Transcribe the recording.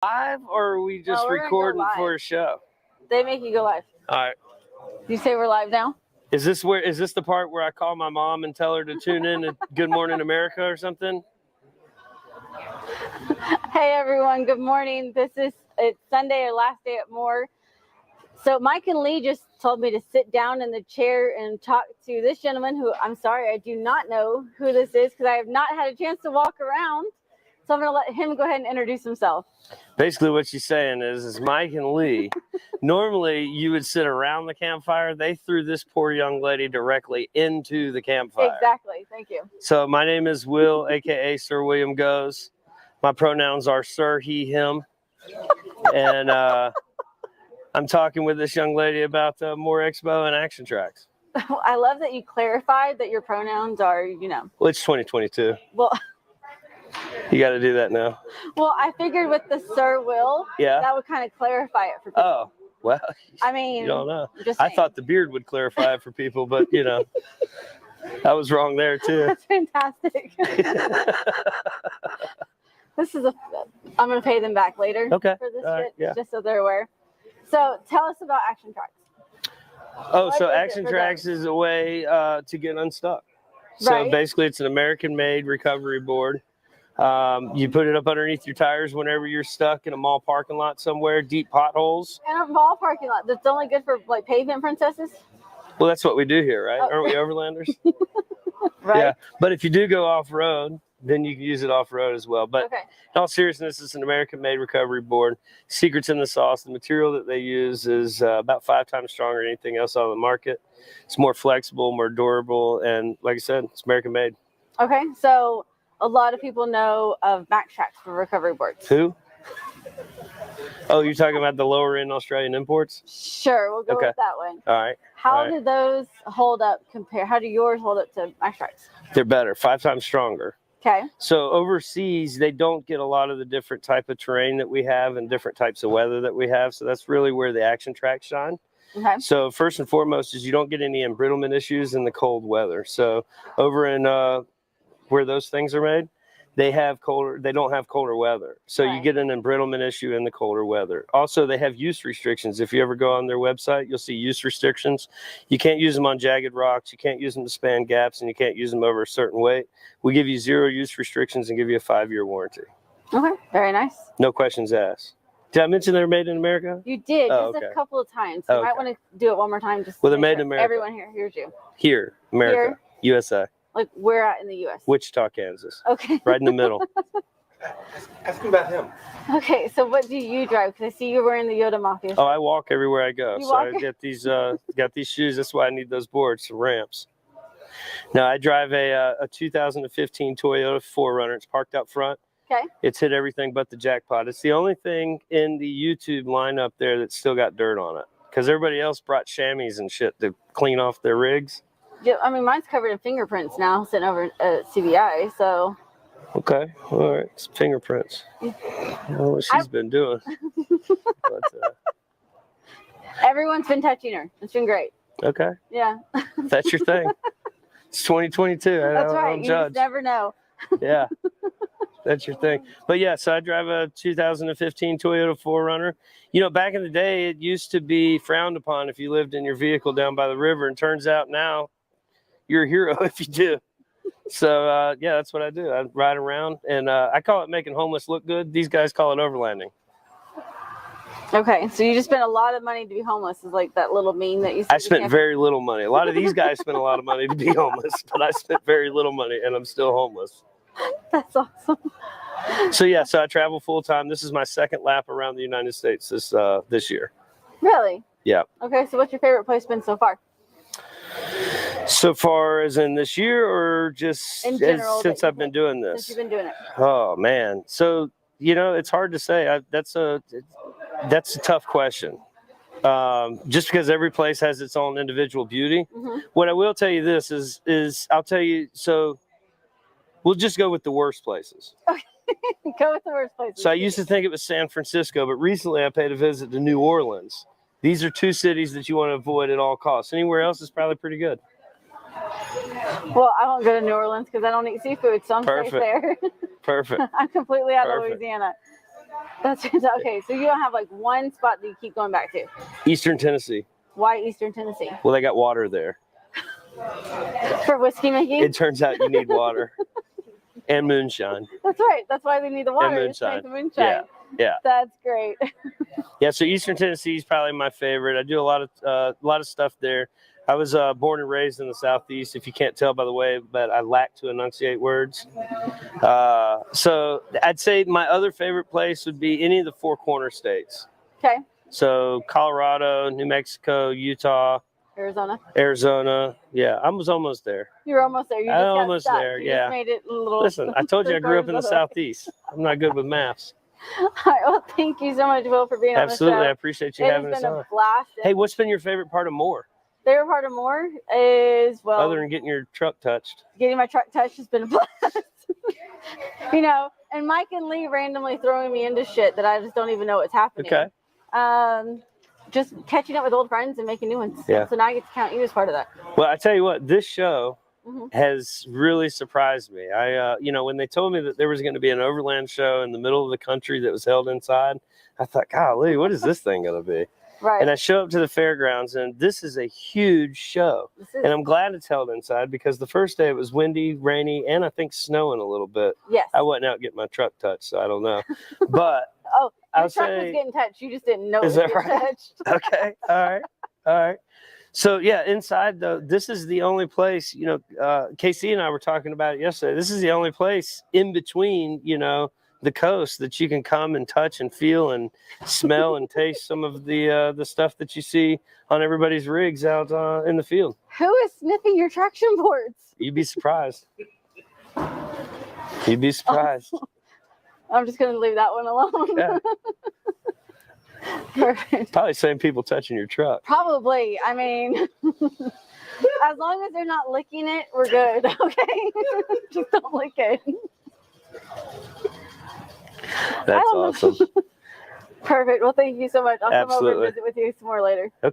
Live, or are we just recording for a show? They make you go live. All right. You say we're live now? Is this the part where I call my mom and tell her to tune in to Good Morning America or something? Hey everyone, good morning. It's Sunday, our last day at Moore. So Mike and Lee just told me to sit down in the chair and talk to this gentleman who, I'm sorry, I do not know who this is because I have not had a chance to walk around. So I'm going to let him go ahead and introduce himself. Basically what she's saying is Mike and Lee, normally you would sit around the campfire. They threw this poor young lady directly into the campfire. Exactly. Thank you. So my name is Will, a.k.a. Sir William Goes. My pronouns are sir, he, him. And I'm talking with this young lady about Moore Expo and Action Tracks. I love that you clarified that your pronouns are, Well, it's 2022. Well, you got to do that now. Well, I figured with the Sir Will, that would kind of clarify it for people. Oh, well, I mean, you don't know. Just I thought the beard would clarify it for people, but, I was wrong there, too. That's fantastic. I'm going to pay them back later for this just so they're aware. So tell us about Action Tracks. Oh, so Action Tracks is a way to get unstuck. So basically it's an American-made recovery board. You put it up underneath your tires whenever you're stuck in a mall parking lot somewhere, deep potholes. In a mall parking lot, that's only good for like pavement princesses? Well, that's what we do here, right? Aren't we overlanders? Right. Yeah, but if you do go off-road, then you can use it off-road as well. But in all seriousness, it's an American-made recovery board. Secret's in the sauce. The material that they use is about 5 times stronger than anything else on the market. It's more flexible, more durable, and like I said, it's American-made. Okay, so a lot of people know of Max Tracks for recovery boards. Who? Oh, you're talking about the lower-end Australian imports? Sure, we'll go with that one. All right. How do those hold up how do yours hold up to Max Tracks? They're better, 5 times stronger. Okay. So overseas, they don't get a lot of the different type of terrain that we have and different types of weather that we have. So that's really where the Action Tracks shine. Okay. So first and foremost is you don't get any embrittlement issues in the cold weather. So over in where those things are made, they don't have colder weather. So you get an embrittlement issue in the colder weather. Also, they have use restrictions. If you ever go on their website, you'll see use restrictions. You can't use them on jagged rocks. You can't use them to span gaps, and you can't use them over a certain weight. We give you 0 use restrictions and give you a 5-year warranty. Okay, very nice. No questions asked. Did I mention they're made in America? You did, just a couple of times. You might want to do it one more time. Just they're made in America. Everyone here hears you. Here, America, USA. Like where at in the U.S.? Wichita, Kansas. Okay. Right in the middle. Ask him about him. Okay, so what do you drive? Because I see you're wearing the Yoda Mafia shirt. Oh, I walk everywhere I go. So I get these shoes. That's why I need those boards, some ramps. Now, I drive a 2015 Toyota 4Runner. It's parked out front. Okay. It's hit everything but the jackpot. It's the only thing in the YouTube lineup there that's still got dirt on it. Because everybody else brought chamois and shit to clean off their rigs. Yeah, I mean, mine's covered in fingerprints now, sitting over at CBI, so. Okay, all right, it's fingerprints. I don't know what she's been doing. But, everyone's been touching her. It's been great. Okay. Yeah. That's your thing. It's 2022. That's right. You just never know. Yeah. That's your thing. But yeah, so I drive a 2015 Toyota 4Runner. Back in the day, it used to be frowned upon if you lived in your vehicle down by the river. And turns out now you're a hero if you do. So, yeah, that's what I do. I ride around, and I call it making homeless look good. These guys call it overlanding. Okay, so you just spent a lot of money to be homeless is like that little meme that you said. I spent very little money. A lot of these guys spent a lot of money to be homeless, but I spent very little money, and I'm still homeless. That's awesome. So, yeah, so I travel full-time. This is my 2nd lap around the United States this year. Really? Yeah. Okay, so what's your favorite place been so far? So far as in this year or just in general, since I've been doing this? Since you've been doing it. Oh, man. So, it's hard to say. That's a tough question. Just because every place has its own individual beauty. Mm-hmm. What I will tell you this is I'll tell you, so we'll just go with the worst places. Okay. Go with the worst places. So I used to think it was San Francisco, but recently I paid a visit to New Orleans. These are 2 cities that you want to avoid at all costs. Anywhere else is probably pretty good. Well, I won't go to New Orleans because I don't eat seafood, so I'm safe there. Perfect. I'm completely out of Louisiana. That's okay. So you don't have like one spot that you keep going back to. Eastern Tennessee. Why Eastern Tennessee? Well, they got water there. For whiskey making? It turns out you need water and moonshine. That's right. That's why they need the water. And To make moonshine. the moonshine. Yeah. That's great. Yeah. So Eastern Tennessee is probably my favorite. I do a lot of stuff there. I was born and raised in the Southeast, if you can't tell by the way, but I lack to enunciate words. So I'd say my other favorite place would be any of the Four Corner states. Okay. So Colorado, New Mexico, Utah, Arizona. Yeah, I was almost there. You were almost there. You just I'm got almost stuck. there, You yeah. just made it a little. Listen, I told you I grew up in the Southeast. I'm not good with maps. All right. Well, thank you so much, Will, for being Absolutely, on the I show. appreciate you having us It's been on. a blast. Hey, what's been your favorite part of Moore? Favorite part of Moore is, well, Other than getting your truck touched. getting my truck touched has been a blast. You know, and Mike and Lee randomly throwing me into shit that I just don't even know what's happening. Okay. Just catching up with old friends and making new ones. Yeah. So now I get to count you as part of that. Well, I tell you what, this show Mhm. has really surprised me. When they told me that there was going to be an overland show in the middle of the country that was held inside, I thought, golly, what is this thing going to be? Right. And I show up to the fairgrounds, and this is a huge show. And I'm glad it's held inside because the first day it was windy, rainy, and I think snowing a little bit. Yes. I wasn't out getting my truck touched, so I don't know. But Oh, your I'll truck say, was getting touched. You just didn't know Is it was that getting right? touched. okay, all right. So yeah, inside though, this is the only place. Casey and I were talking about it yesterday. This is the only place in between, the coast that you can come and touch and feel and smell and taste some of the stuff that you see on everybody's rigs out in the field. Who is sniffing your traction boards? You'd be surprised. You'd be surprised. I'm just going to leave that one alone. Yeah. Perfect. Probably same people touching your truck. Probably. I mean, as long as they're not licking it, we're good. Okay. Just don't lick it. That's awesome. Perfect. Well, thank you so much. I'll come over and Absolutely. visit with you some more later. Okay.